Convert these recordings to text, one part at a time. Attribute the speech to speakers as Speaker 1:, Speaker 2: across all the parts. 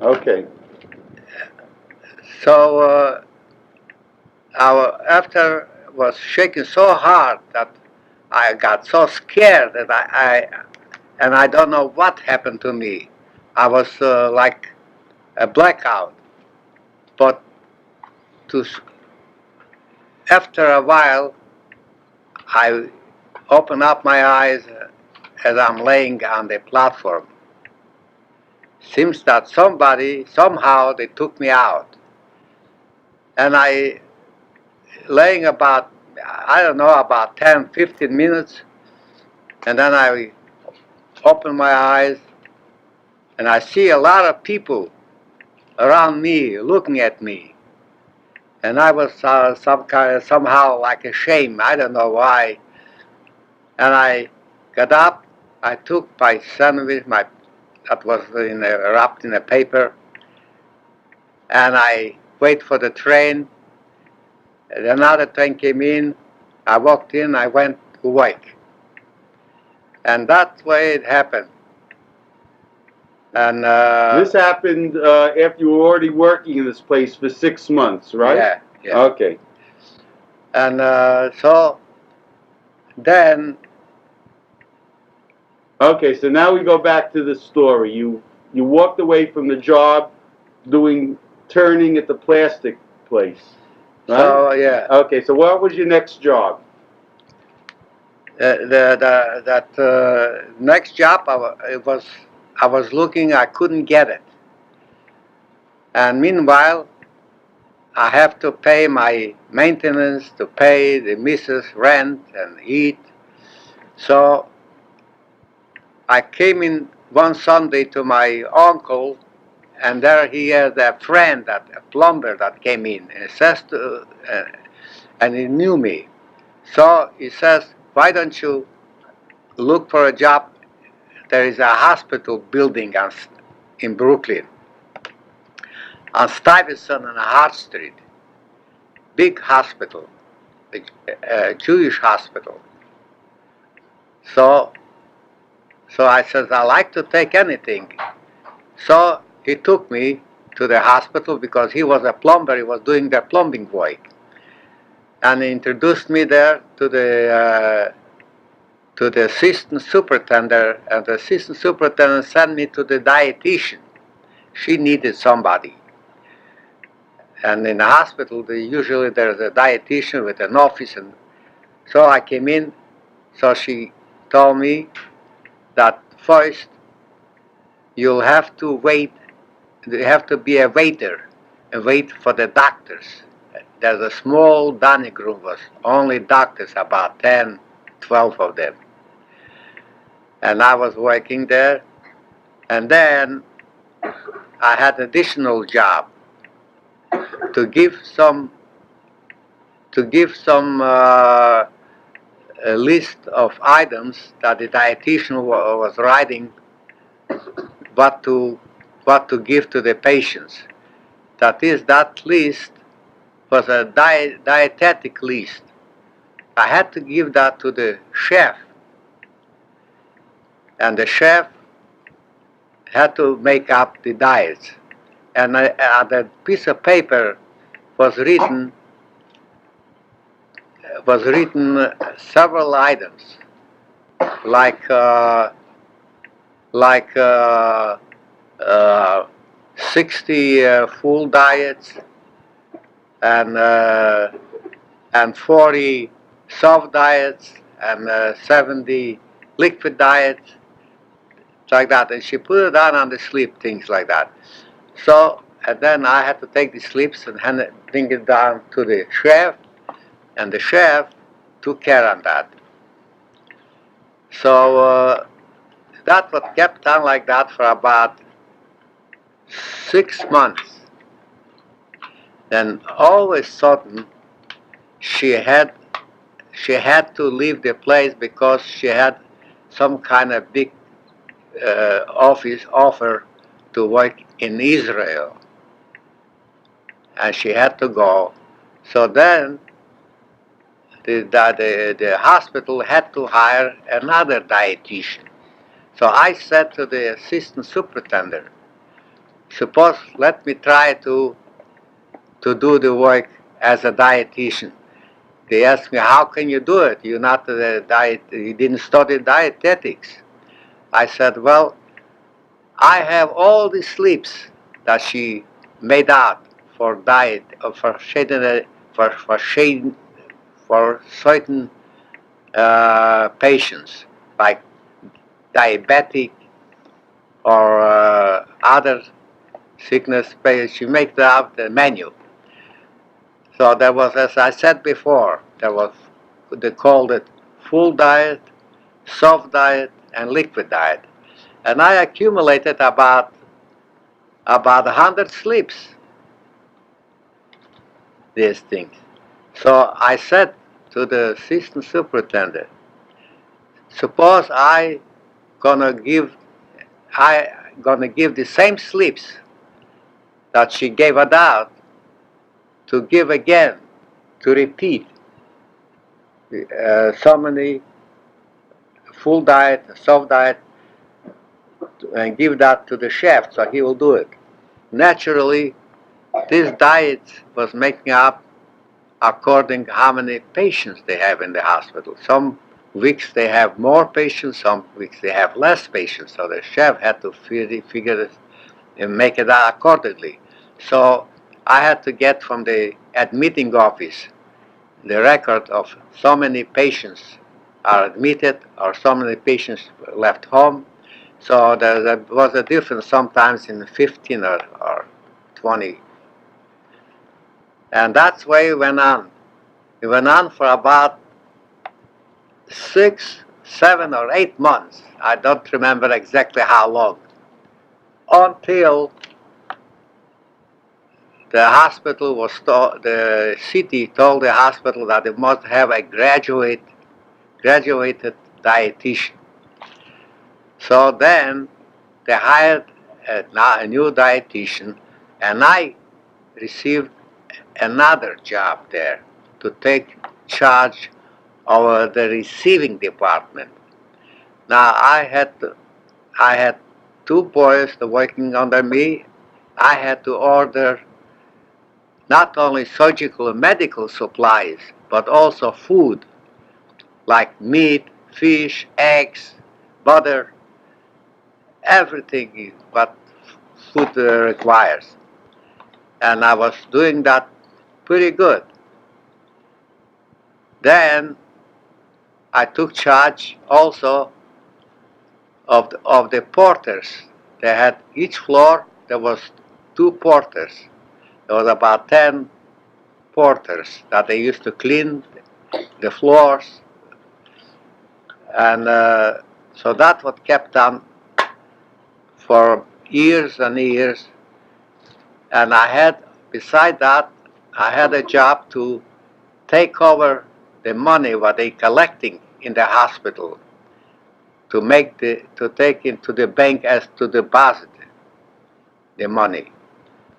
Speaker 1: Okay.
Speaker 2: So after was shaking so hard that I got so scared that I don't know what happened to me. I was like a blackout. But to, after a while, I opened up my eyes as I'm laying on the platform. Seems that somebody, somehow, they took me out. And I, laying about, I don't know, about 10, 15 minutes, and then I open my eyes, and I see a lot of people around me looking at me. And I was somehow like ashamed. I don't know why. And I got up. I took my sandwich, that was wrapped in a paper, and I wait for the train. And another train came in. I walked in. I went to work, and that's way it happened. And
Speaker 1: This happened after you were already working in this place for 6 months, right?
Speaker 2: yeah, yeah.
Speaker 1: Okay.
Speaker 2: And so then,
Speaker 1: Okay, so now we go back to the story. You walked away from the job doing turning at the plastic place, right?
Speaker 2: so yeah,
Speaker 1: Okay, so what was your next job?
Speaker 2: that next job I was looking. I couldn't get it, and meanwhile I have to pay my maintenance, to pay the missus rent and eat. So I came in one Sunday to my uncle, and there he had a friend, a plumber that came in, and he says and he knew me. So he says, "Why don't you look for a job? There is a hospital building in Brooklyn, on Stuyvesant and Hart Street, big hospital, a Jewish hospital." So, so I said, "I like to take anything." So he took me to the hospital because he was a plumber. He was doing the plumbing work, and he introduced me there to the assistant superintendent, and the assistant superintendent sent me to the dietitian. She needed somebody. And in the hospital, usually there's a dietitian with an office. And so I came in. So she told me that first you'll have to wait. You have to be a waiter and wait for the doctors. There's a small dining room with only doctors, about 10, 12 of them. And I was working there. And then I had an additional job to give some a list of items that the dietitian was writing what to give to the patients. That is, that list was a dietetic list. I had to give that to the chef, and the chef had to make up the diets. And on the piece of paper was written several items, like like uh, uh, 60 full diets and and 40 soft diets and 70 liquid diets, like that. And she put it down on the slip, things like that. So, and then I had to take the slips and bring it down to the chef, and the chef took care of that. So that was kept on like that for about 6 months. Then all of a sudden, she had to leave the place because she had some kind of big office offer to work in Israel, and she had to go. So then the hospital had to hire another dietitian. So I said to the assistant superintendent, suppose let me try to do the work as a dietitian. They asked me, how can you do it? You're not a diet, you didn't study dietetics. I said, well, I have all the sleeps that she made out for diet, for certain patients, like diabetic or other sickness patients. She made out the menu. So there was, as I said before, they called it full diet, soft diet, and liquid diet. And I accumulated about 100 sleeps, these things. So I said to the assistant superintendent, suppose I gonna give the same sleeps that she gave out to give again, to repeat so many full diet, soft diet, and give that to the chef so he will do it. Naturally, this diet was making up according to how many patients they have in the hospital. Some weeks they have more patients, some weeks they have less patients. So the chef had to figure this and make it out accordingly. So I had to get from the admitting office the record of so many patients are admitted or so many patients left home. So there was a difference sometimes in 15 or 20. And that's why it went on. It went on for about 6, 7, or 8 months. I don't remember exactly how long. Until the hospital the city told the hospital that they must have a graduated dietitian. So then they hired a new dietitian, and I received another job there to take charge of the receiving department. Now I had 2 boys working under me. I had to order not only surgical and medical supplies, but also food like meat, fish, eggs, butter, everything what food requires. And I was doing that pretty good. Then I took charge also of the porters. They had each floor, there was 2 porters. There was about 10 porters that they used to clean the floors. And so that's what kept on for years and years. And beside that, I had a job to take over the money what they collecting in the hospital to take into the bank as to deposit the money.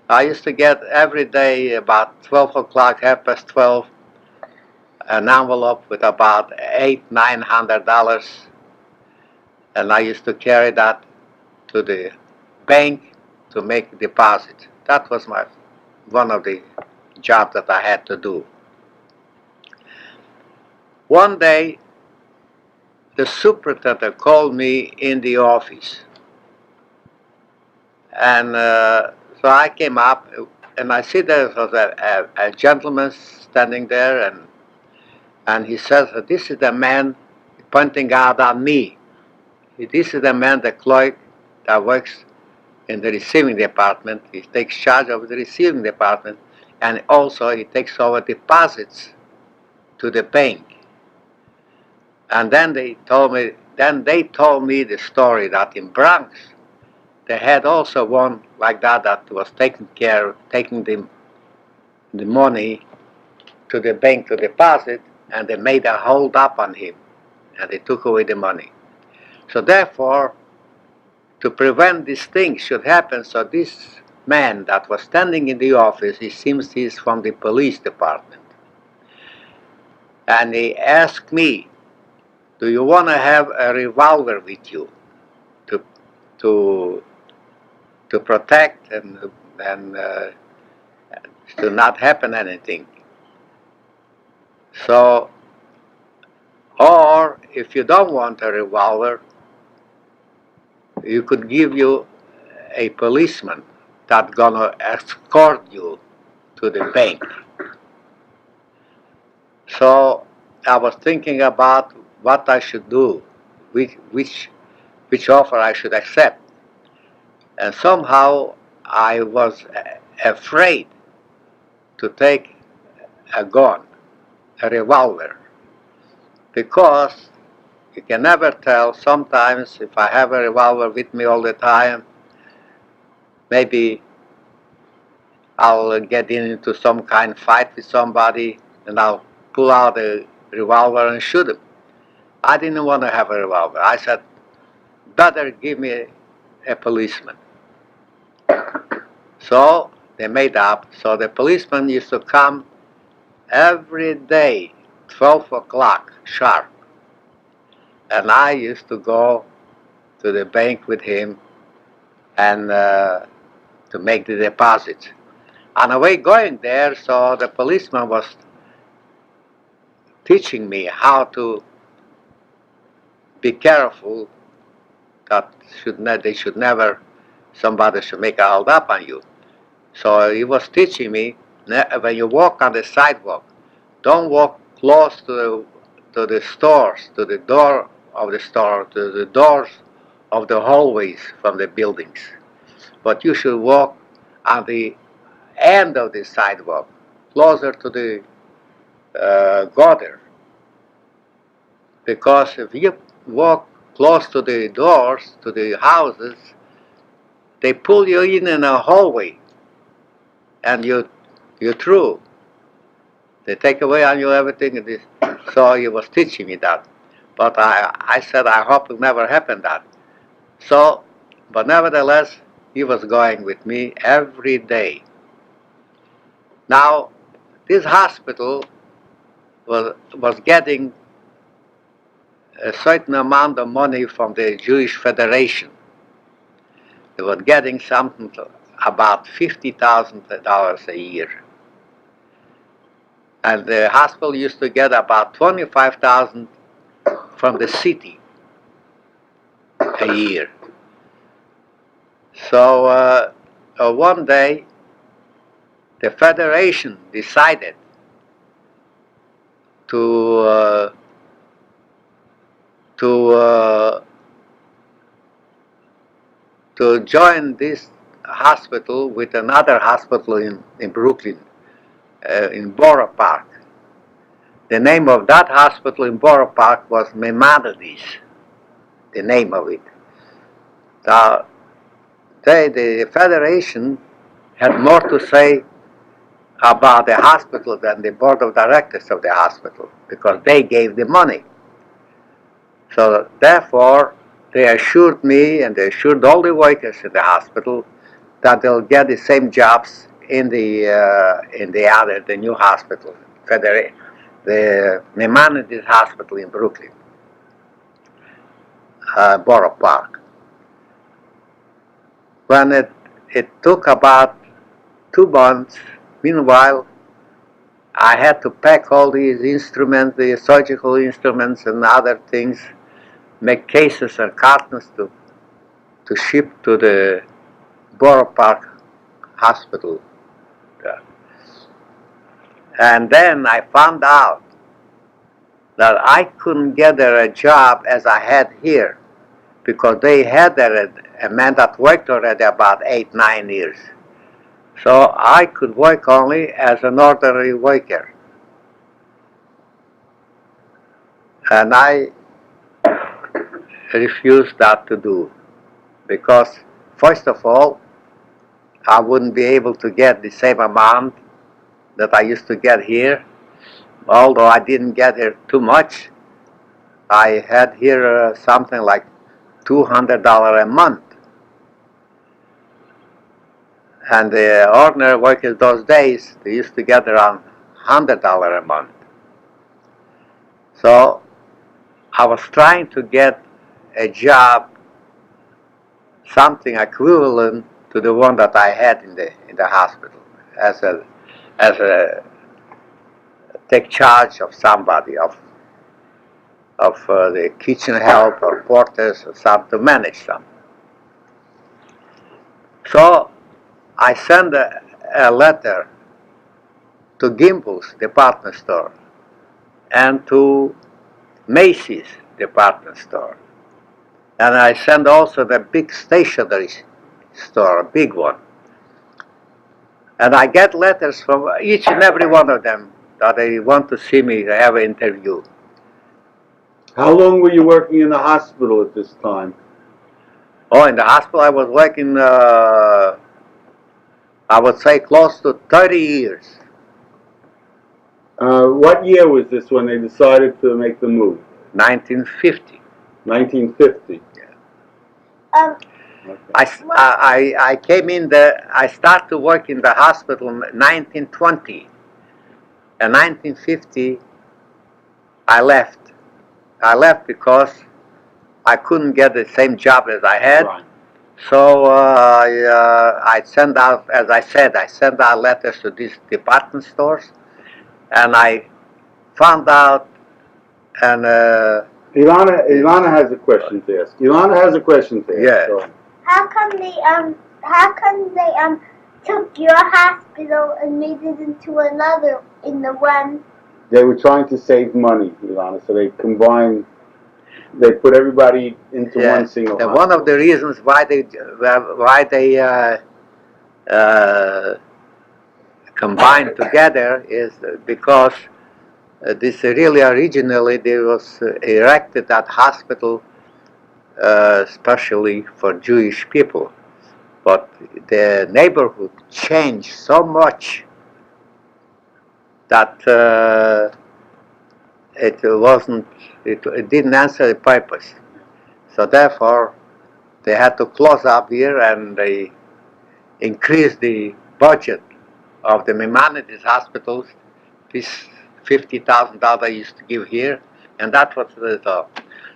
Speaker 2: I used to get every day about 12 o'clock, 12:30, an envelope with about $800-900, and I used to carry that to the bank to make deposit. That was one of the jobs that I had to do. One day, the superintendent called me in the office, and so I came up, and I see there was a gentleman standing there, and he says, "This is the man," pointing out at me. "This is the man, the clerk that works in the receiving department. He takes charge of the receiving department, and also he takes over deposits to the bank." And then they told me the story that in Bronx they had also one like that was taking the money to the bank to deposit, and they made a hold up on him, and they took away the money. So therefore, to prevent these things should happen, so this man that was standing in the office, it seems he's from the police department, and he asked me, "Do you want to have a revolver with you to to protect and to not happen anything. So, or if you don't want a revolver, you could give you a policeman that's gonna escort you to the bank. So I was thinking about what I should do, which which which offer I should accept, and somehow I was afraid to take a gun, a revolver, because you can never tell. Sometimes if I have a revolver with me all the time, maybe I'll get into some kind of fight with somebody and I'll pull out a revolver and shoot him. I didn't want to have a revolver. I said, better give me a policeman. So they made up. So the policeman used to come every day, 12 o'clock sharp. And I used to go to the bank with him and to make the deposits. On the way going there, so the policeman was teaching me how to be careful that they should never, somebody should make a hold up on you. So he was teaching me, when you walk on the sidewalk, don't walk close to the stores, to the door of the store, to the doors of the hallways from the buildings. But you should walk on the end of the sidewalk, closer to the gutter. Because if you walk close to the doors, to the houses, they pull you in a hallway, and you're through. They take away on you everything. So he was teaching me that. But I said, I hope it never happen that. So, but nevertheless, he was going with me every day. Now, this hospital was getting a certain amount of money from the Jewish Federation. They were getting something about $50,000 a year. And the hospital used to get about $25,000 from the city a year. So one day, the Federation decided to join this hospital with another hospital in Brooklyn, in Borough Park. The name of that hospital in Borough Park was Maimonides, the name of it. Now, the Federation had more to say about the hospital than the board of directors of the hospital, because they gave the money. So therefore, they assured me and they assured all the workers in the hospital that they'll get the same jobs in the new hospital, the Maimonides Hospital in Brooklyn, Borough Park. When it took about 2 months, meanwhile, I had to pack all these instruments, the surgical instruments and other things, make cases and cartons to ship to the Borough Park Hospital. And then I found out that I couldn't get there a job as I had here, because they had there a man that worked already about 8-9 years. So I could work only as an ordinary worker. And I refused that to do, because first of all, I wouldn't be able to get the same amount that I used to get here. Although I didn't get here too much, I had here something like $200 a month. And the ordinary workers those days, they used to get around $100 a month. So I was trying to get a job, something equivalent to the one that I had in the hospital as a take charge of somebody of the kitchen help or porters or some to manage them. So I sent a letter to Gimbel's department store and to Macy's department store. And I sent also the big stationery store, a big one. And I get letters from each and every one of them that they want to see me, to have an interview.
Speaker 1: How long were you working in the hospital at this time?
Speaker 2: Oh, in the hospital I was working, I would say close to 30 years.
Speaker 1: What year was this when they decided to make the move?
Speaker 2: 1950.
Speaker 1: 1950.
Speaker 3: Um,
Speaker 1: Okay.
Speaker 2: I came in I started to work in the hospital in 1920. In 1950, I left. I left because I couldn't get the same job as I had.
Speaker 1: Right.
Speaker 2: So I sent out, as I said, I sent out letters to these department stores, and I found out, and
Speaker 1: Ilana has a question to ask. Ilana has a question to ask.
Speaker 2: Yeah.
Speaker 1: Go ahead.
Speaker 3: how come they took your hospital and made it into another in the one?
Speaker 1: They were trying to save money, Ilana, so they combined. They put everybody into one single hospital.
Speaker 2: one of the reasons why they combined together is because this really originally there was erected that hospital especially for Jewish people, but the neighborhood changed so much that it didn't answer the purpose. So therefore, they had to close up here and they increased the budget of the humanities hospitals. This $50,000 they used to give here, and that was the result.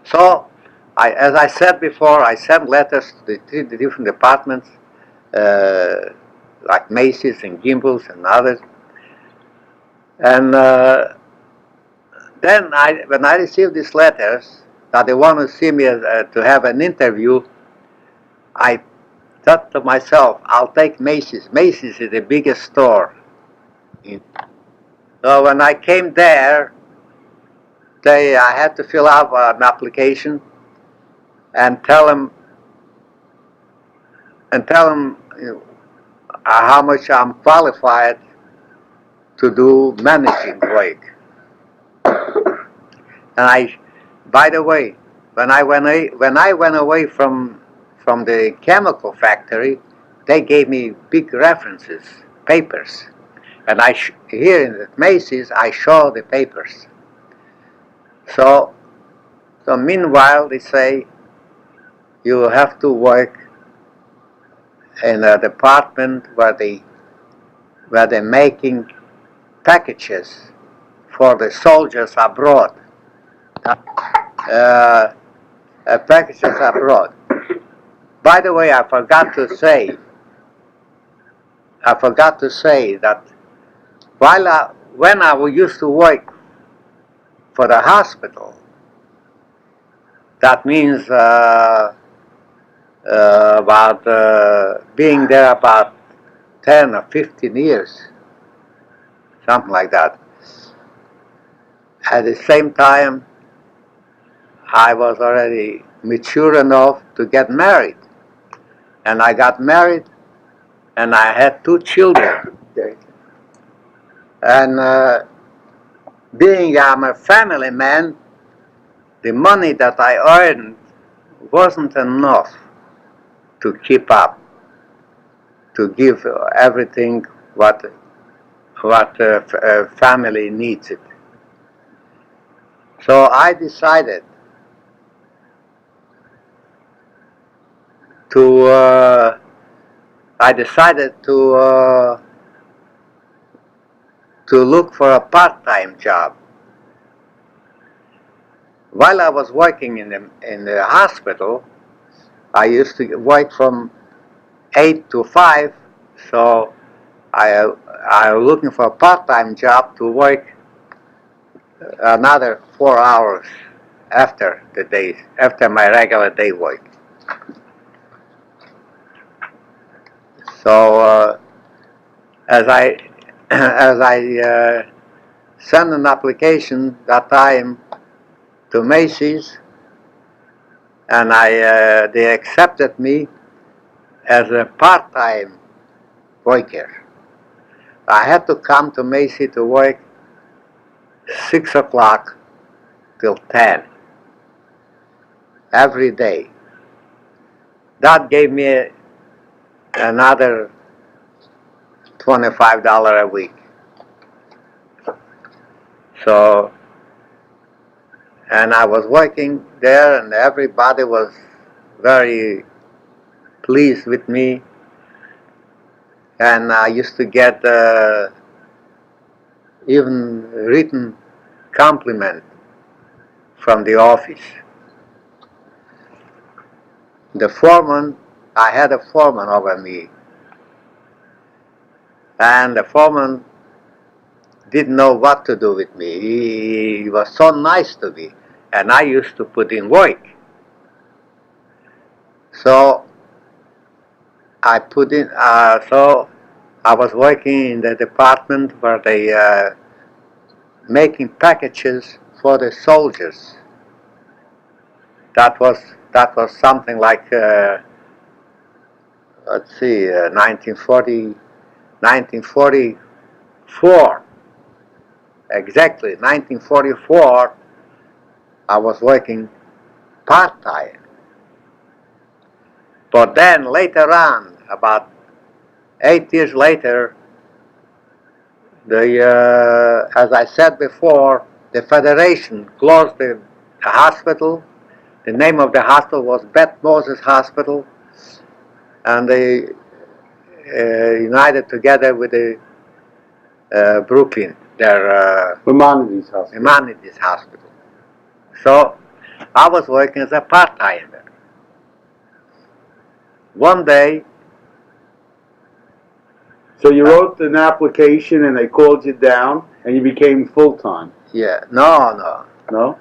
Speaker 2: So, as I said before, I sent letters to the different departments, like Macy's and Gimbel's and others. And then when I received these letters that they want to see me to have an interview, I thought to myself, I'll take Macy's. Macy's is the biggest store. So when I came there, I had to fill out an application and tell them how much I'm qualified to do managing work. And by the way, when I went away from the chemical factory, they gave me big references, papers, and here in Macy's I show the papers. So meanwhile they say you have to work in a department where they're making packages for the soldiers abroad. Packages abroad. By the way, I forgot to say that when I used to work for the hospital, that means about being there about 10 or 15 years, something like that. At the same time, I was already mature enough to get married. And I got married, and I had 2 children. And being I'm a family man, the money that I earned wasn't enough to keep up, to give everything what a family needs it. So I decided to look for a part-time job. While I was working in the hospital, I used to work from 8 to 5, so I'm looking for a part-time job to work another 4 hours after my regular day work. So as I as I sent an application that time to Macy's, and they accepted me as a part-time worker. I had to come to Macy to work 6 o'clock till 10 every day. That gave me another $25 a week. So, and I was working there, and everybody was very pleased with me. And I used to get even written compliment from the office. The foreman, I had a foreman over me, and the foreman didn't know what to do with me. He was so nice to me, and I used to put in work. So I put in, so I was working in the department where they making packages for the soldiers. That was something like let's see, 1944. Exactly, 1944. I was working part-time. But then later on, about 8 years later, as I said before, the Federation closed the hospital. The name of the hospital was Beth Moses Hospital, and they united together with the Brooklyn, their
Speaker 1: Maimonides Hospital.
Speaker 2: Maimonides Hospital. So I was working as a part-time there. One day,
Speaker 1: So you wrote an application and they called you down and you became full-time?
Speaker 2: yeah, no.
Speaker 1: No?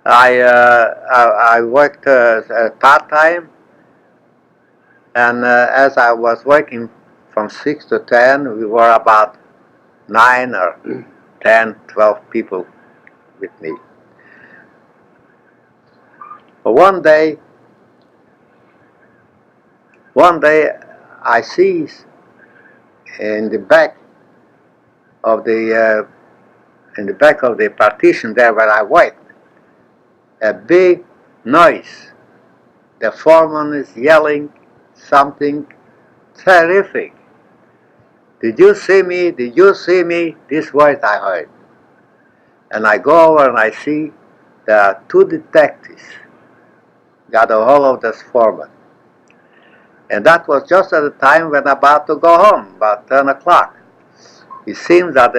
Speaker 2: I worked part-time, and as I was working from 6 to 10, we were about 9 or 10, 12 people with me. But one day I see in the back of the partition there where I worked, a big noise. The foreman is yelling something terrific. Did you see me? Did you see me? This voice I heard. And I go over and I see there are 2 detectives got a hold of this foreman. And that was just at the time when I'm about to go home, about 10 o'clock. It seems that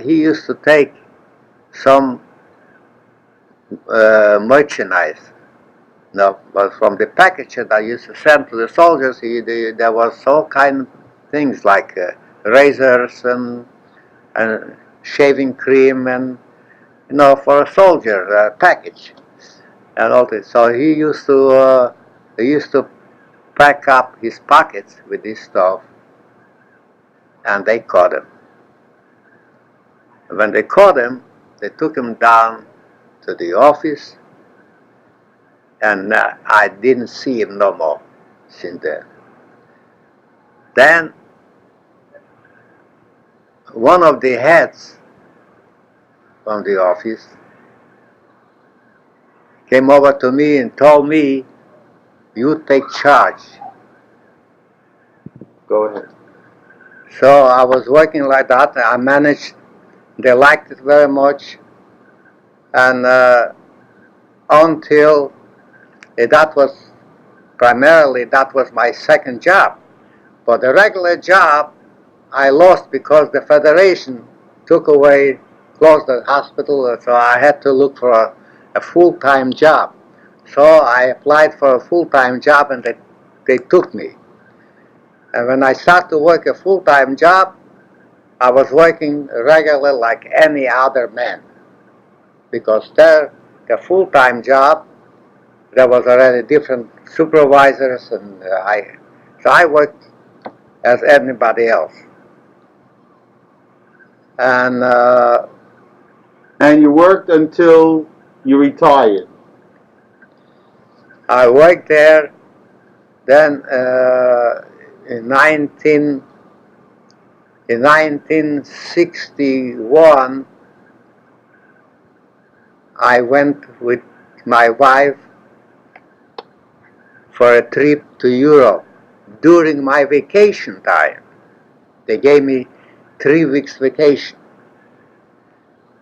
Speaker 2: he used to take some merchandise. No, but from the package that I used to send to the soldiers, there was all kind of things like razors and shaving cream and, for a soldier package and all this. So he used to pack up his pockets with this stuff, and they caught him. When they caught him, they took him down to the office, and I didn't see him no more since then. Then one of the heads from the office came over to me and told me, "You take charge."
Speaker 1: Go ahead.
Speaker 2: So I was working like that. I managed. They liked it very much, and until that was my second job. But the regular job I lost because the Federation closed the hospital, so I had to look for a full-time job. So I applied for a full-time job, and they took me. And when I started to work a full-time job, I was working regular like any other man. Because there, the full-time job, there was already different supervisors, and so I worked as anybody else. And
Speaker 1: And you worked until you retired.
Speaker 2: I worked there. Then in 1961, I went with my wife for a trip to Europe during my vacation time. They gave me 3 weeks vacation.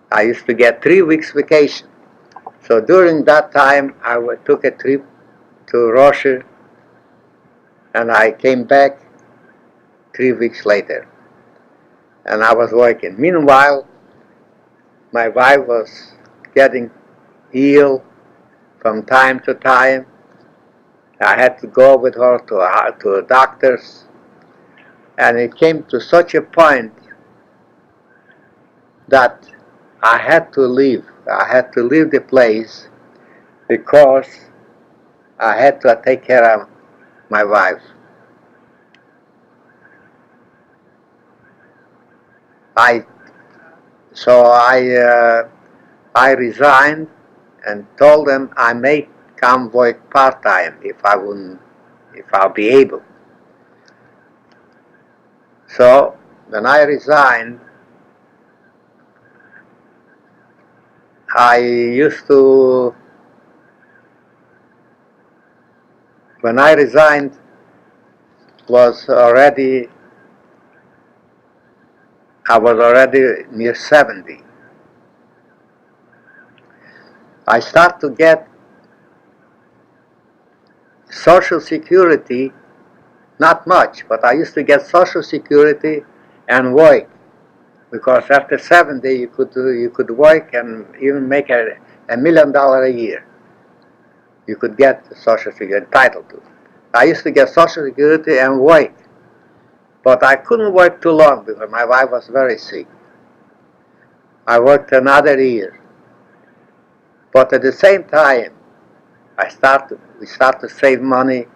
Speaker 2: I used to get 3 weeks vacation. So during that time, I took a trip to Russia, and I came back 3 weeks later. And I was working. Meanwhile, my wife was getting ill from time to time. I had to go with her to doctors, and it came to such a point that I had to leave. I had to leave the place because I had to take care of my wife. I resigned and told them I may come work part-time if I'll be able. So when I resigned, when I resigned I was already near 70. I started to get Social Security, not much, but I used to get Social Security and work, because after 70 you could work and even make $1 million a year. You could get Social Security, entitled to. I used to get Social Security and work, but I couldn't work too long because my wife was very sick. I worked another year, but at the same time, we started to save money.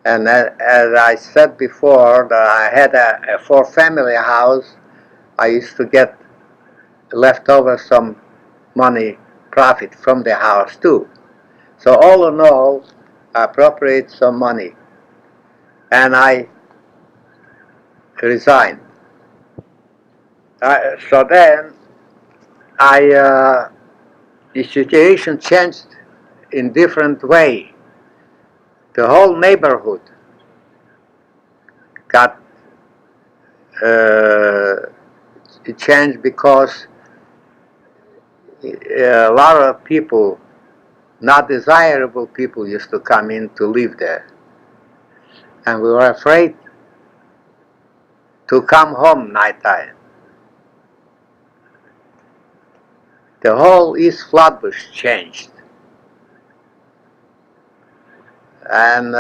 Speaker 2: And as I said before, that I had a 4-family house. I used to get leftover some money, profit from the house too. So all in all, I appropriate some money, and I resigned. So then, the situation changed in different way. The whole neighborhood got it changed because a lot of people, not desirable people, used to come in to live there, and we were afraid to come home nighttime. The whole East Flatbush changed, and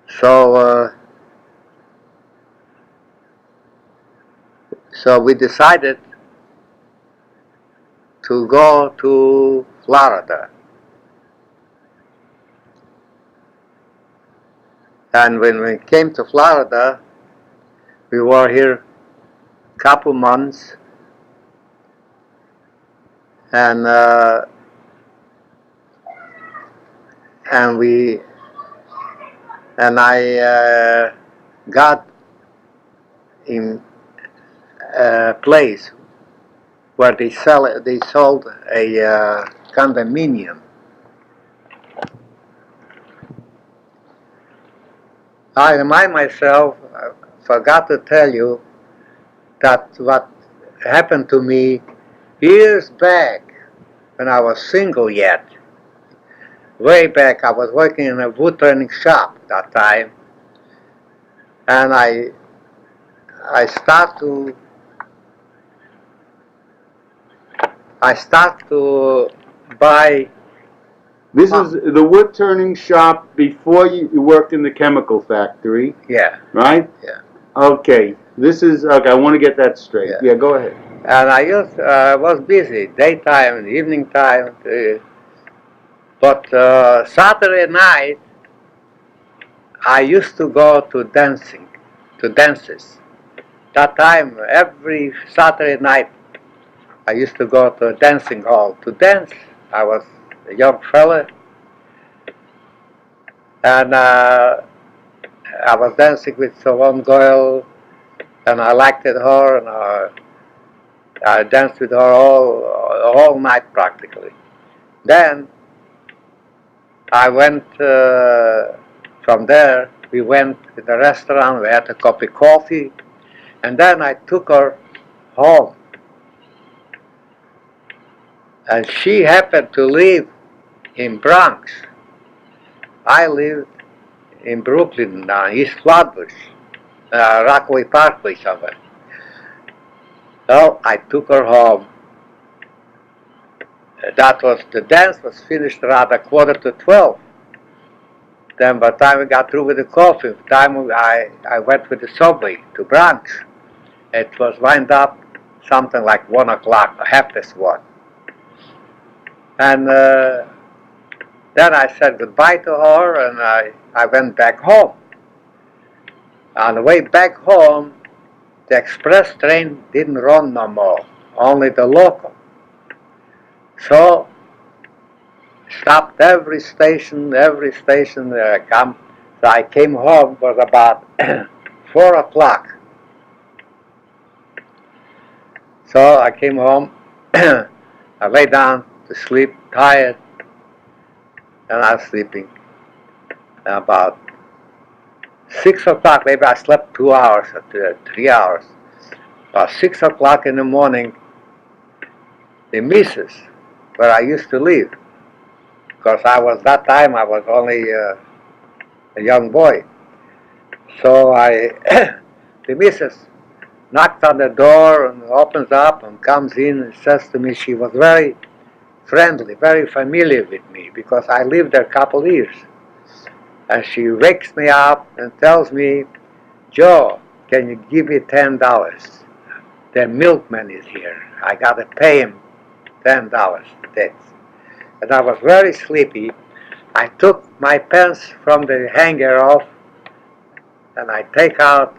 Speaker 2: so we decided to go to Florida. And when we came to Florida, we were here a couple months, and I got in a place where they sold a condominium. I remind myself, I forgot to tell you that what happened to me years back when I was single yet. Way back, I was working in a wood turning shop that time, and I start to buy
Speaker 1: This is the wood turning shop before you worked in the chemical factory,
Speaker 2: Yeah,
Speaker 1: right?
Speaker 2: yeah.
Speaker 1: Okay. This is okay. I want to get that straight.
Speaker 2: Yeah.
Speaker 1: Yeah, go ahead.
Speaker 2: And I was busy, daytime and evening time. But Saturday night, I used to go to dances. That time, every Saturday night, I used to go to a dancing hall to dance. I was a young fella, and I was dancing with one girl, and I liked her, and I danced with her all night practically. Then I went from there. We went to the restaurant. We had a cup of coffee, and then I took her home. And she happened to live in Bronx. I lived in Brooklyn, East Flatbush, Rockaway Parkway somewhere. So I took her home. The dance was finished around 11:45. Then by the time we got through with the coffee, I went with the subway to Bronx. It was wind up something like 1 o'clock, 1:30. And then I said goodbye to her, and I went back home. On the way back home, the express train didn't run no more, only the local. So stopped every station I come. So I came home, was about 4 o'clock. So I came home, I lay down to sleep, tired, and I was sleeping. And about 6 o'clock, maybe I slept 2 hours or 3 hours. About 6 o'clock in the morning, the missus, where I used to live, because that time I was only a young boy. So the missus knocked on the door and opens up and comes in and says to me, she was very friendly, very familiar with me, because I lived there a couple years. And she wakes me up and tells me, Joe, can you give me $10? The milkman is here. I got to pay him $10. And I was very sleepy. I took my pants from the hanger off, and I take out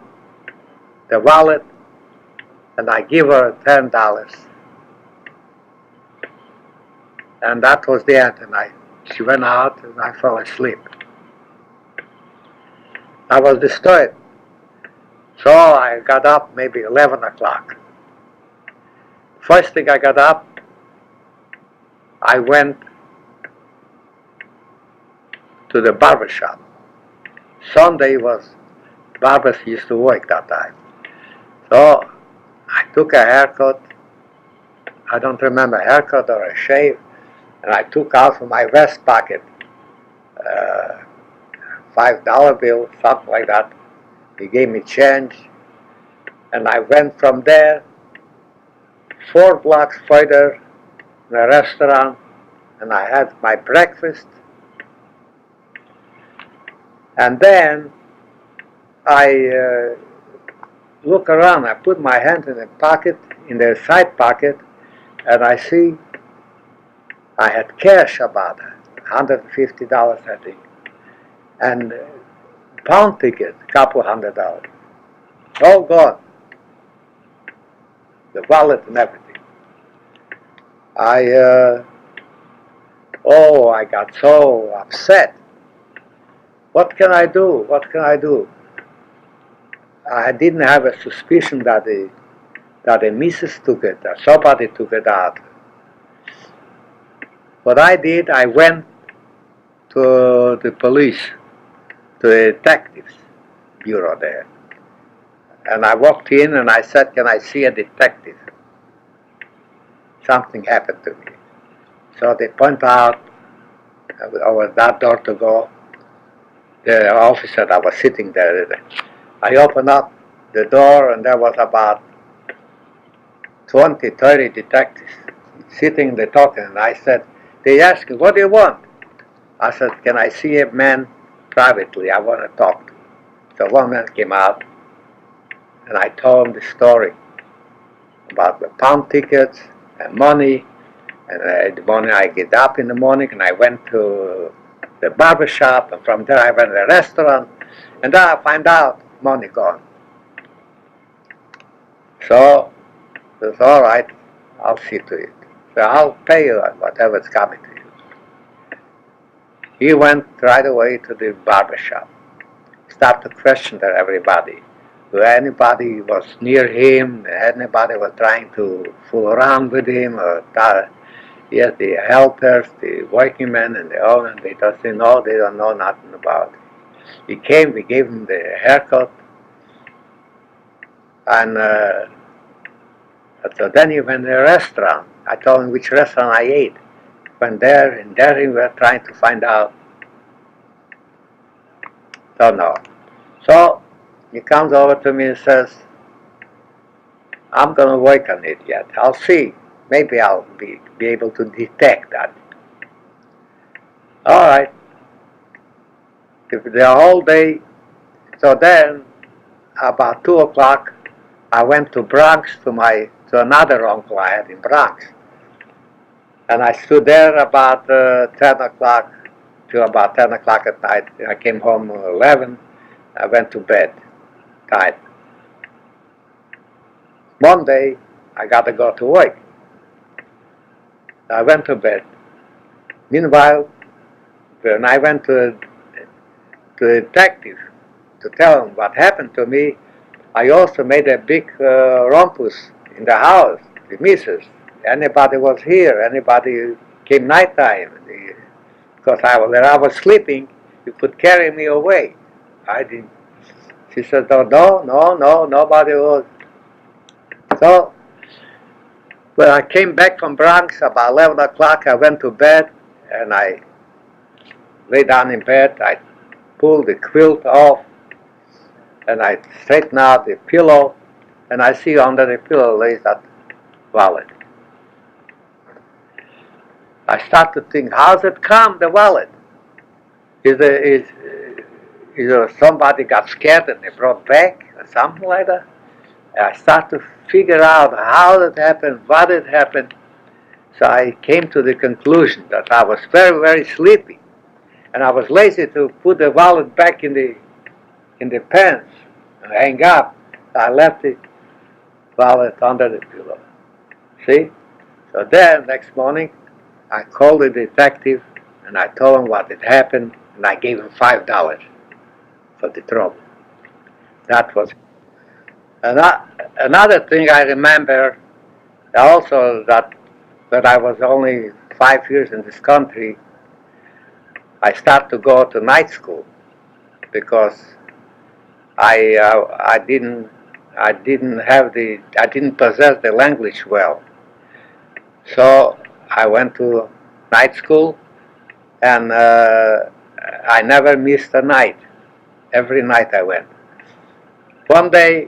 Speaker 2: the wallet, and I give her $10. And that was the end. And she went out, and I fell asleep. I was disturbed. So I got up maybe 11 o'clock. First thing I got up, I went to the barber shop. Sunday barbers used to work that time. So I took a haircut. I don't remember a haircut or a shave. And I took out from my vest pocket $5 bill, something like that. He gave me change. And I went from there 4 blocks further in a restaurant, and I had my breakfast. And then I look around. I put my hand in the side pocket, and I see I had cash about $150, I think, and pound ticket, couple $100, all gone. The wallet and everything. I got so upset. What can I do? What can I do? I didn't have a suspicion that the missus took it, that somebody took it out. What I did, I went to the police, to the detectives bureau there. And I walked in and I said, can I see a detective? Something happened to me. So they point out over that door to go. The officer that was sitting there, I opened up the door and there was about 20, 30 detectives sitting there talking. And I said, they asked me, what do you want? I said, can I see a man privately? I want to talk to him. So one man came out, and I told him the story about the pound tickets and money. And the morning I get up in the morning, and I went to the barber shop, and from there I went to the restaurant, and then I find out money gone. So it's all right, I'll see to it. So I'll pay you whatever's coming to you. He went right away to the barber shop. Started to question everybody. Anybody was near him, anybody was trying to fool around with him, or yes, the helpers, the working men, and the owner, they just say no, they don't know nothing about it. He came, we gave him the haircut, and so then he went to a restaurant. I told him which restaurant I ate. Went there, and there we were trying to find out. Don't know. So he comes over to me and says, I'm going to work on it yet. I'll see. Maybe I'll be able to detect that. All right. The whole day. So then, about 2 o'clock, I went to Bronx to another uncle I had in Bronx. And I stood there about 10 o'clock till about 10 o'clock at night. I came home at 11. I went to bed, tired. Monday, I got to go to work. I went to bed. Meanwhile, when I went to the detective to tell him what happened to me, I also made a big rumpus in the house, the missus. Anybody was here, anybody came nighttime. Because when I was sleeping, you could carry me away. I didn't. She said, no, nobody was. So, when I came back from Bronx, about 11 o'clock, I went to bed, and I lay down in bed. I pulled the quilt off, and I straightened out the pillow, and I see under the pillow lays that wallet. I start to think, how's it come, the wallet? Is somebody got scared and they brought back, or something like that? And I start to figure out how it happened, what had happened. So I came to the conclusion that I was very, very sleepy, and I was lazy to put the wallet back in the pants and hang up. So I left the wallet under the pillow. See? So then, next morning, I called the detective, and I told him what had happened, and I gave him $5 for the trouble. That was another thing I remember. Also, that I was only 5 years in this country, I started to go to night school because I didn't possess the language well. So I went to night school, and I never missed a night. Every night I went. One day,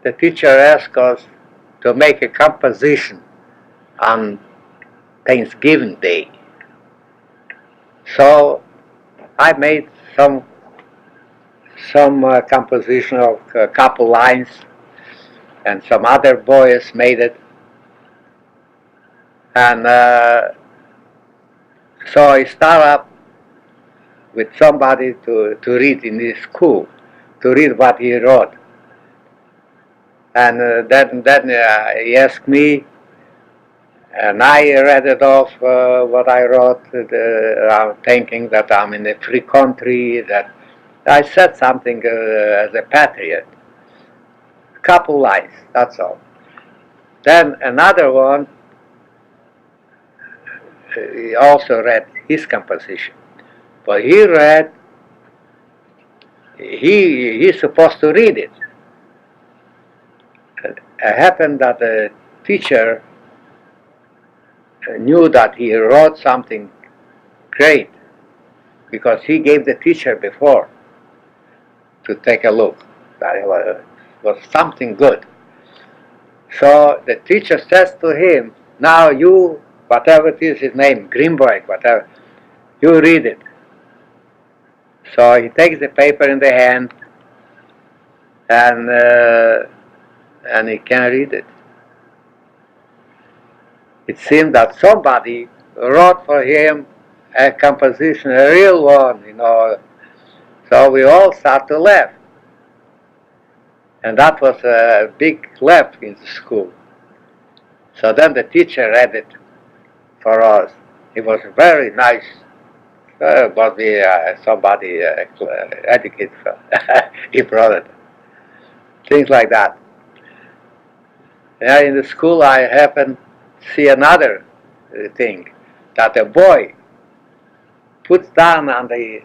Speaker 2: the teacher asked us to make a composition on Thanksgiving Day. So I made some composition of a couple lines, and some other boys made it. And so I start up with somebody to read in his school, to read what he wrote. And then he asked me, and I read it off what I wrote, thinking that I'm in a free country, that I said something as a patriot. A couple lines, that's all. Then another one, he also read his composition. But he read, he's supposed to read it. It happened that the teacher knew that he wrote something great because he gave the teacher before to take a look. That it was something good. So the teacher says to him, now you, whatever it is his name, Greenberg, whatever, you read it. So he takes the paper in the hand, and he can't read it. It seemed that somebody wrote for him a composition, a real one, you know. So we all start to laugh. And that was a big laugh in the school. So then the teacher read it for us. It was very nice. But we, somebody educated, he brought it. Things like that. In the school I happened to see another thing, that a boy puts down on the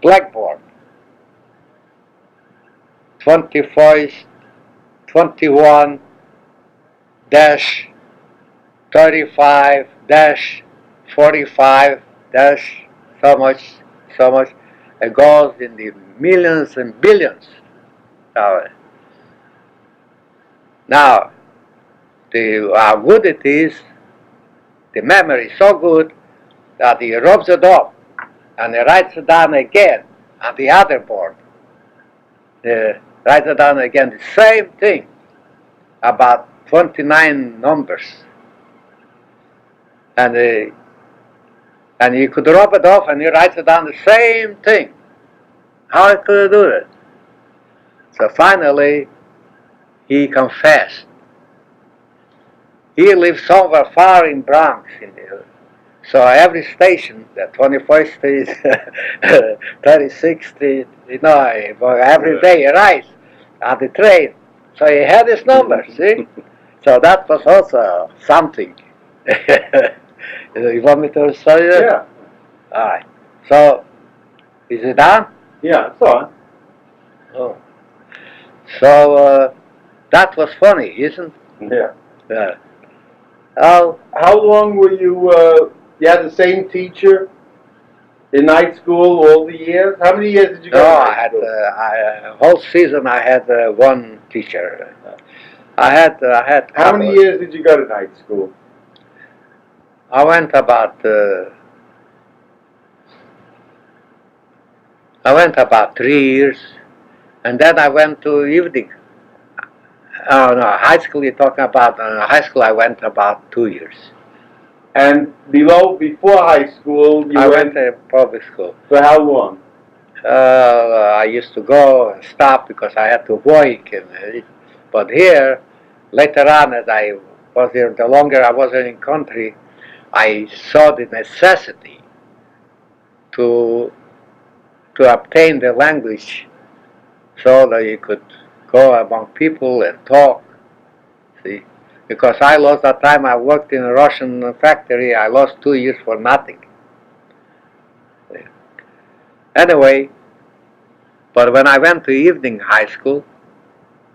Speaker 2: blackboard 21 dash 35 dash 45 dash so much. It goes in the millions and billions. Now, how good it is, the memory is so good that he rubs it off and he writes it down again on the other board. He writes it down again, the same thing, about 29 numbers. And he could rub it off and he writes it down the same thing. How could he do it? So finally, he confessed. He lived somewhere far in Bronx. So every station, the 21st Street, 36th Street, you know, every day he rides on the train. So he had his number, see? So that was also something. You want me to show you?
Speaker 1: Yeah.
Speaker 2: All right. So, is it on?
Speaker 1: Yeah, it's on.
Speaker 2: Oh. So, that was funny, isn't it?
Speaker 1: Yeah.
Speaker 2: Yeah.
Speaker 1: How long were you had the same teacher in night school all the years? How many years did you go
Speaker 2: No,
Speaker 1: to
Speaker 2: I
Speaker 1: night
Speaker 2: had
Speaker 1: school?
Speaker 2: whole season. I had one teacher. I had.
Speaker 1: How many years did you go to night school?
Speaker 2: I went about 3 years, and then I went to evening. Oh no, high school. You're talking about high school? I went about 2 years.
Speaker 1: And before high school, you
Speaker 2: I went to public school.
Speaker 1: for how long?
Speaker 2: I used to go and stop because I had to work. But here, later on, as I was here, the longer I was in country, I saw the necessity to obtain the language so that you could go among people and talk. See, because I lost that time. I worked in a Russian factory. I lost 2 years for nothing. Anyway, but when I went to evening high school,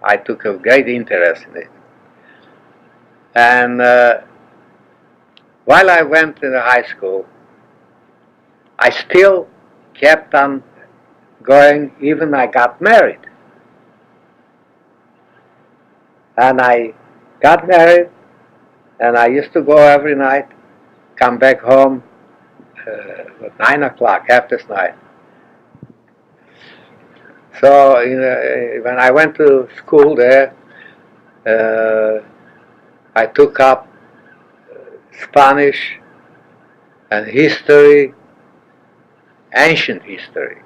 Speaker 2: I took a great interest in it. And while I went to the high school, I still kept on going, even I got married. And I got married, and I used to go every night, come back home at 9 o'clock after night. So when I went to school there, I took up Spanish and history, ancient history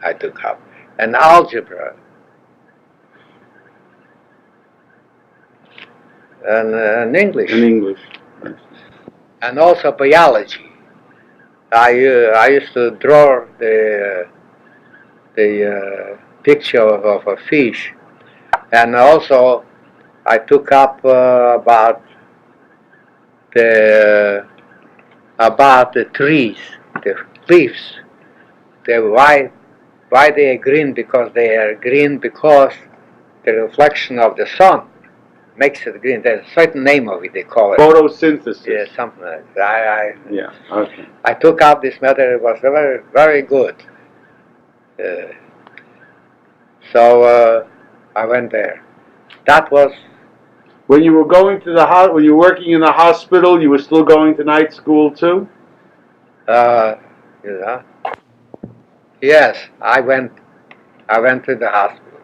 Speaker 2: I took up, and algebra, and English.
Speaker 1: In English.
Speaker 2: And also biology. I used to draw the picture of a fish, and also I took up about the trees, the leaves. Why they are green? Because they are green because the reflection of the sun makes it green. There's a certain name of it, they call it.
Speaker 1: Photosynthesis.
Speaker 2: Yeah, something like that.
Speaker 1: Yeah, okay.
Speaker 2: I took up this matter. It was very, very good. So I went there. That was
Speaker 1: When you were going to when you were working in the hospital, you were still going to night school too?
Speaker 2: you know. Yes, I went to the hospital.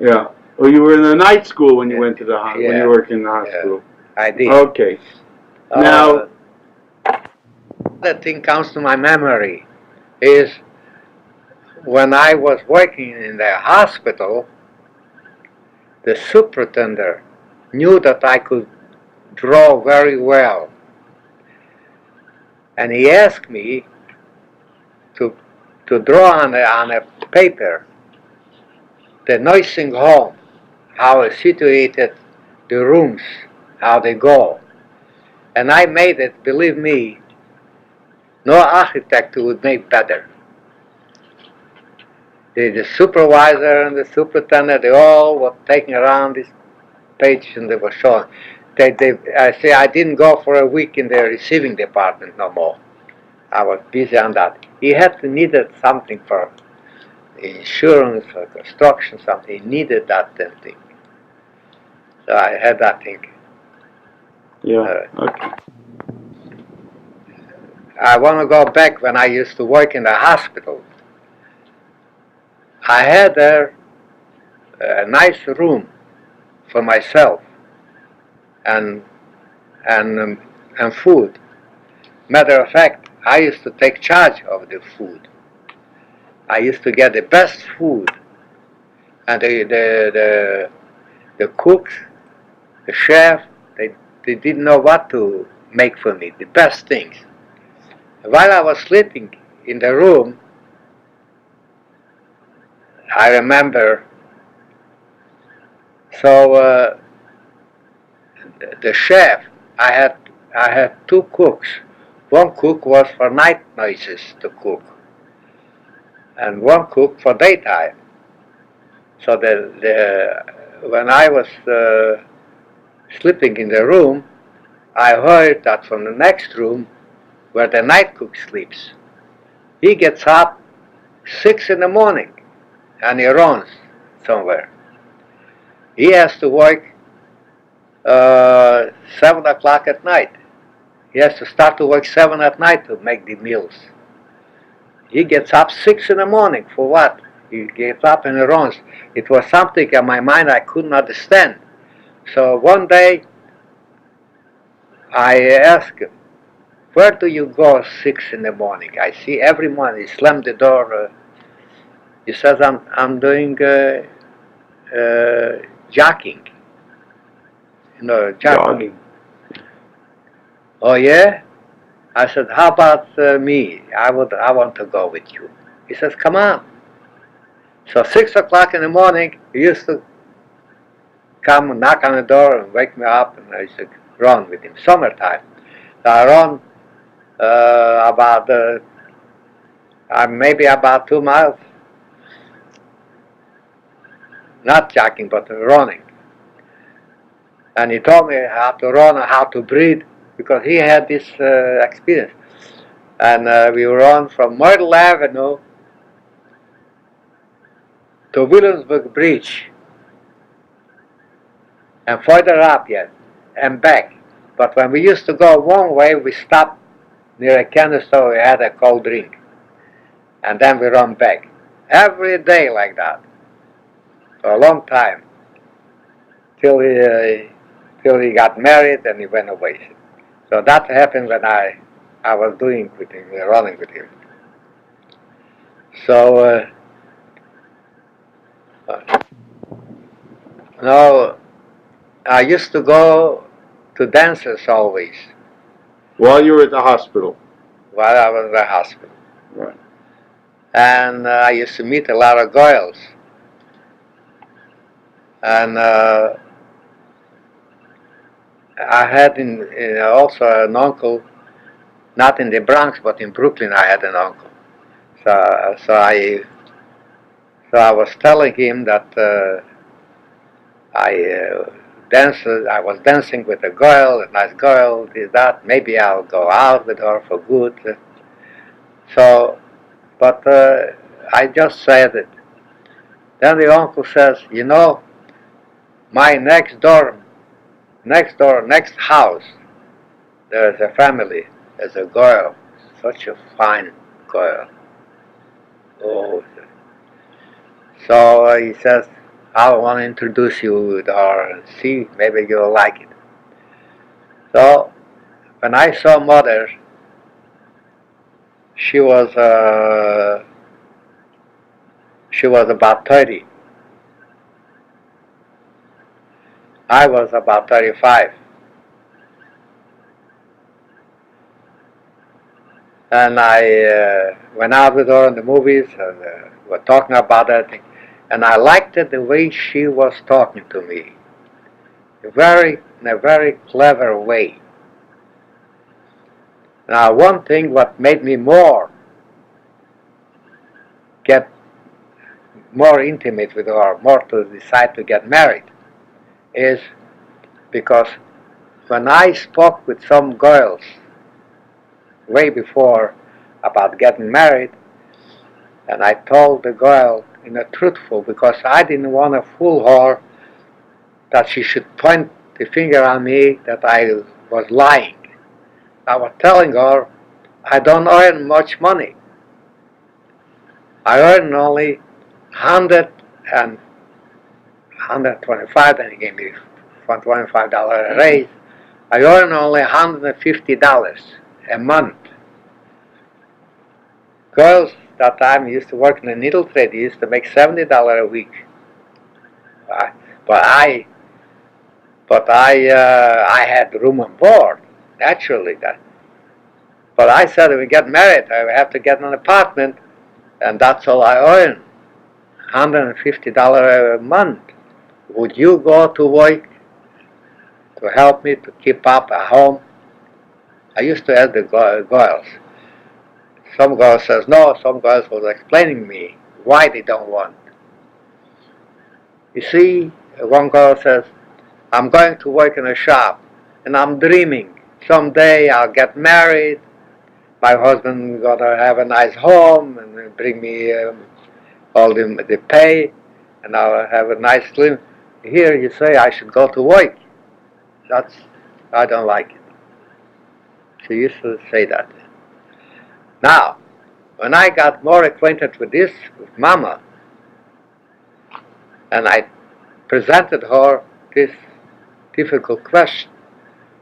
Speaker 1: Yeah. Well, you were in the night school when you went to the when you
Speaker 2: Yeah,
Speaker 1: worked in the hospital.
Speaker 2: I did.
Speaker 1: Okay. Now,
Speaker 2: The thing comes to my memory is when I was working in the hospital, the superintendent knew that I could draw very well, and he asked me to draw on a paper the nursing home, how it's situated, the rooms, how they go. And I made it, believe me, no architect would make better. The supervisor and the superintendent, they all were taking around this page and they were showing. I say I didn't go for a week in the receiving department no more. I was busy on that. He had to needed something for insurance or construction, something. He needed that thing. So I had that thing.
Speaker 1: yeah. Okay.
Speaker 2: I want to go back when I used to work in the hospital. I had there a nice room for myself and and um, and food. Matter of fact, I used to take charge of the food. I used to get the best food, and the cooks, the chef, they didn't know what to make for me. The best things. While I was sleeping in the room, I remember. So the chef, I had two cooks. One cook was for night noises to cook, and one cook for daytime. So when I was sleeping in the room, I heard that from the next room where the night cook sleeps, he gets up 6 in the morning and he runs somewhere. He has to work 7 o'clock at night. He has to start to work 7 at night to make the meals. He gets up 6 in the morning for what? He gets up and he runs. It was something in my mind I couldn't understand. So one day I asked him, "Where do you go 6 in the morning?" I see every morning he slammed the door. He says, "I'm doing jogging." You know, jogging. Oh yeah? I said, "How about me? I want to go with you." He says, "Come on." So 6 o'clock in the morning, he used to come and knock on the door and wake me up, and I used to run with him. Summertime. So I run about maybe about 2 miles, not jogging but running. And he told me how to run and how to breathe because he had this experience. And we run from Myrtle Avenue to Williamsburg Bridge and further up yet and back. But when we used to go one way, we stopped near a candy store. We had a cold drink, and then we run back every day like that for a long time till he got married and he went away. So that happened when I was doing with him, running with him. So now I used to go to dances always
Speaker 1: While you were at the hospital.
Speaker 2: while I was in the hospital.
Speaker 1: Right.
Speaker 2: And I used to meet a lot of girls. And I had also an uncle, not in the Bronx, but in Brooklyn. I had an uncle. So I was telling him that I was dancing with a girl, a nice girl, did that. Maybe I'll go out with her for good. So, but I just said it. Then the uncle says, my next house, there's a family, there's a girl, such a fine girl. Oh. So he says, I want to introduce you to her and see, maybe you'll like it. So when I saw mother, she was about 30. I was about 35. And I went out with her in the movies and were talking about that thing. And I liked it the way she was talking to me. In a very clever way. Now, one thing what made me get more intimate with her, more to decide to get married, is because when I spoke with some girls way before about getting married, and I told the girl in a truthful, because I didn't want to fool her that she should point the finger at me that I was lying. I was telling her I don't earn much money. I earn only 100 and 125, then he gave me $125 a raise. I earn only $150 a month. Girls that time used to work in the needle trade used to make $70 a week. But I had room and board, naturally. But I said, if we get married, I have to get an apartment, and that's all I earn, $150 a month. Would you go to work to help me to keep up a home? I used to ask the girls. Some girls says no, some girls was explaining me why they don't want. You see, one girl says, I'm going to work in a shop, and I'm dreaming. Someday I'll get married, my husband gonna have a nice home, and bring me all the pay, and I'll have a nice living. Here you say I should go to work. I don't like it. She used to say that. Now, when I got more acquainted with Mama, and I presented her this difficult question.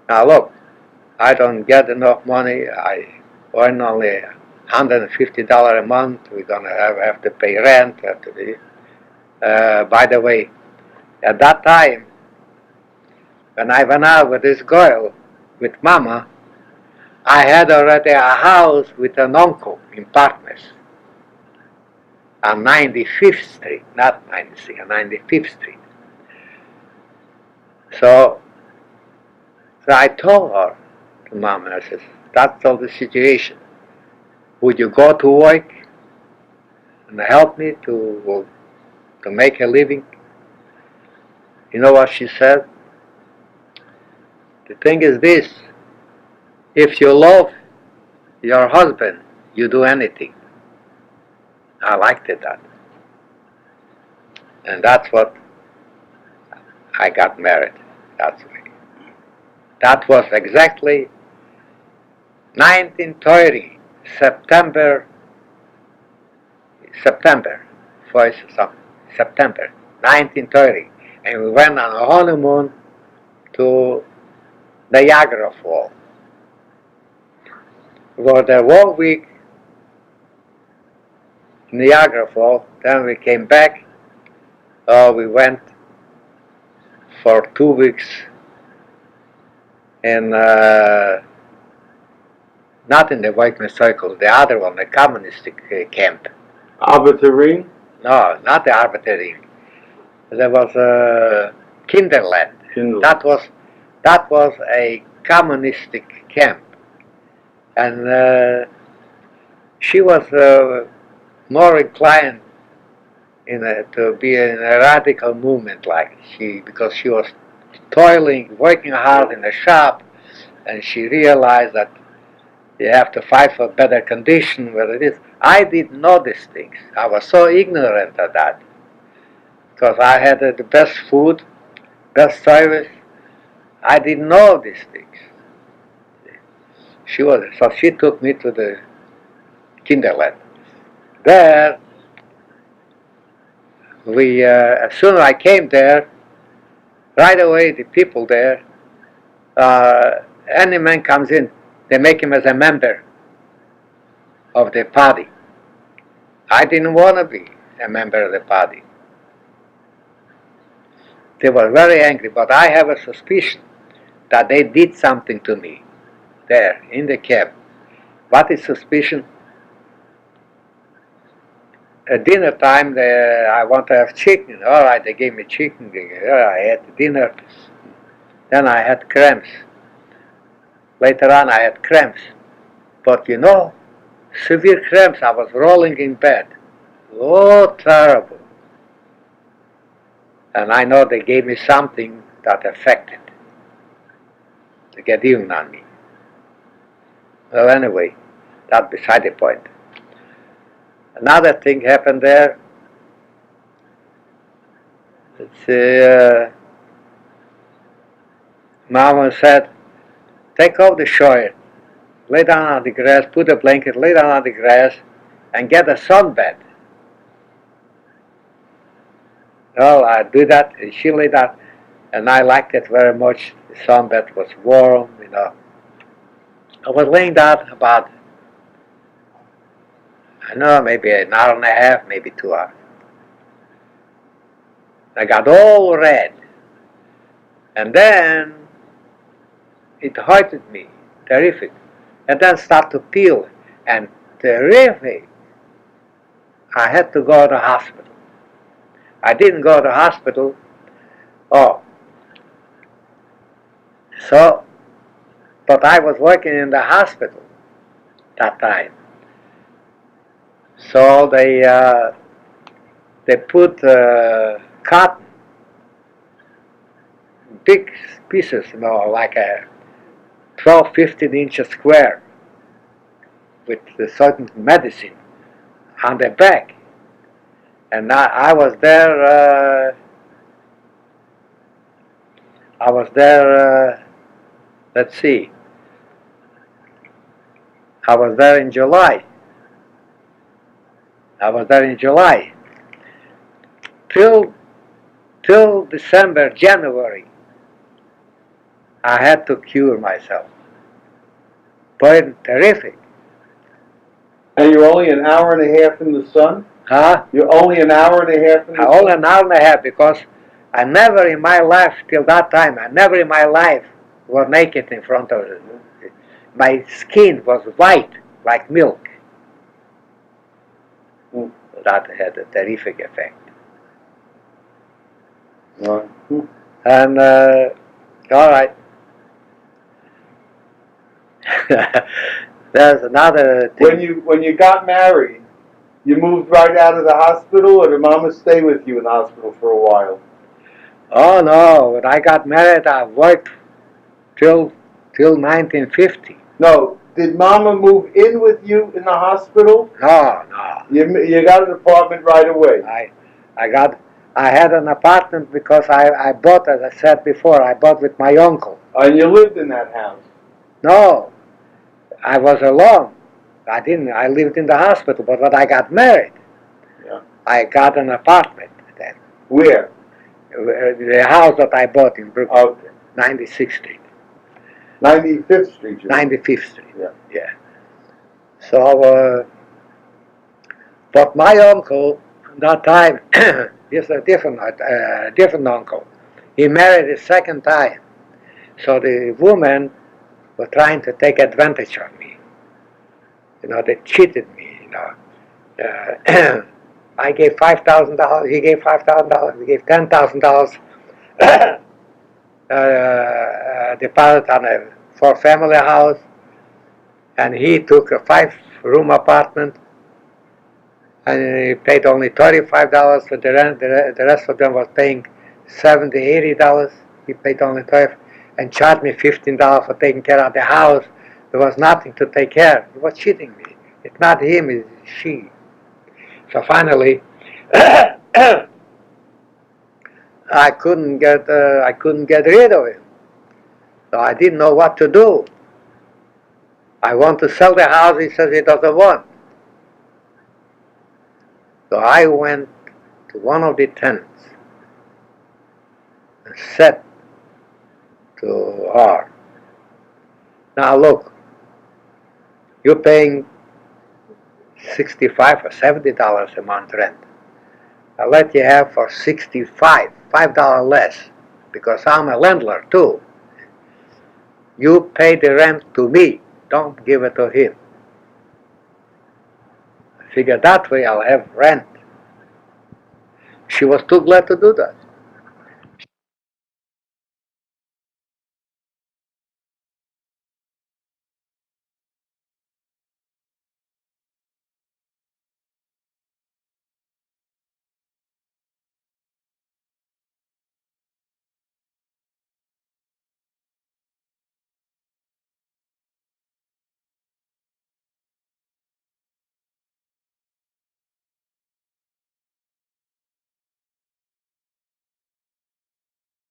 Speaker 2: Now look, I don't get enough money. I earn only $150 a month. We're gonna have to pay rent. By the way, at that time, when I went out with this girl, with Mama, I had already a house with an uncle in Partners on 95th Street, not 96, on 95th Street. So I told her, to Mom, and I said, that's all the situation. Would you go to work and help me to make a living? You know what she said? The thing is this, if you love your husband, you do anything. I liked that. And that's what I got married. That was exactly 1930, September 1930. And we went on a honeymoon to Niagara Falls. We were there 1 week in Niagara Falls, then we came back. We went for 2 weeks in, not in the workman circle, the other one, the communistic camp.
Speaker 1: Arbitrary?
Speaker 2: No, not the arbitrary. There was a Kinderland. That was a communistic camp, and she was more inclined to be in a radical movement, because she was toiling, working hard in the shop, and she realized that you have to fight for better condition, where it is. I didn't know these things. I was so ignorant of that, because I had the best food, best service. I didn't know these things. So she took me to the Kinderland. There, as soon as I came there, right away the people there, any man comes in, they make him as a member of the party. I didn't want to be a member of the party. They were very angry, but I have a suspicion that they did something to me there in the cab. What is suspicion? At dinner time, I want to have chicken. All right, they gave me chicken. I had dinner. Then I had cramps. Later on, I had cramps. But you know, severe cramps. I was rolling in bed. Oh, terrible. And I know they gave me something that affected to get even on me. Well, anyway, that's beside the point. Another thing happened there. Mama said, take off the shirt, lay down on the grass, put a blanket, lay down on the grass, and get a sunbed. Well, I do that, and she lay down, and I liked it very much. The sunbed was warm, you know. I was laying down about, I know, maybe an hour and a half, maybe 2 hours. I got all red. And then it hurted me, terrific. And then started to peel, and terrific. I had to go to the hospital. I didn't go to the hospital. Oh. So, but I was working in the hospital that time. So they put cotton, big pieces, you know, like a 12, 15 inches square with a certain medicine on the back. And I was there, let's see, I was there in July. Till December, January, I had to cure myself. But terrific.
Speaker 1: And you're only an hour and a half in the sun?
Speaker 2: Huh?
Speaker 1: You're only an hour and a half in the sun?
Speaker 2: Only an hour and a half, because I never in my life, till that time, I never in my life was naked in front of it. My skin was white, like milk. That had a terrific effect. And, all right. There's another thing.
Speaker 1: When you got married, you moved right out of the hospital, or did Mama stay with you in the hospital for a while?
Speaker 2: Oh no, when I got married, I worked till 1950.
Speaker 1: No, did Mama move in with you in the hospital?
Speaker 2: No.
Speaker 1: You got an apartment right away?
Speaker 2: I had an apartment because I bought, as I said before, I bought with my uncle.
Speaker 1: And you lived in that house?
Speaker 2: No, I was alone. I lived in the hospital, but when I got married, I got an apartment then.
Speaker 1: Where?
Speaker 2: The house that I bought in Brooklyn,
Speaker 1: Okay.
Speaker 2: 96th Street.
Speaker 1: 95th Street, you mean?
Speaker 2: 95th Street.
Speaker 1: Yeah.
Speaker 2: So, but my uncle, at that time, he's a different uncle. He married a second time. So the woman was trying to take advantage of me. You know, they cheated me, you know. I gave $5,000, he gave $5,000, we gave $10,000 deposit on a 4-family house, and he took a 5-room apartment, and he paid only $35 for the rent. The rest of them was paying $70, $80. He paid only $12 and charged me $15 for taking care of the house. There was nothing to take care. He was cheating me. It's not him, it's she. So finally, I couldn't get rid of him. So I didn't know what to do. I want to sell the house. He says he doesn't want. So I went to one of the tenants and said to her, now look, you're paying $65 or $70 a month rent. I'll let you have for $65 less, because I'm a landlord too. You pay the rent to me, don't give it to him. I figure that way I'll have rent. She was too glad to do that.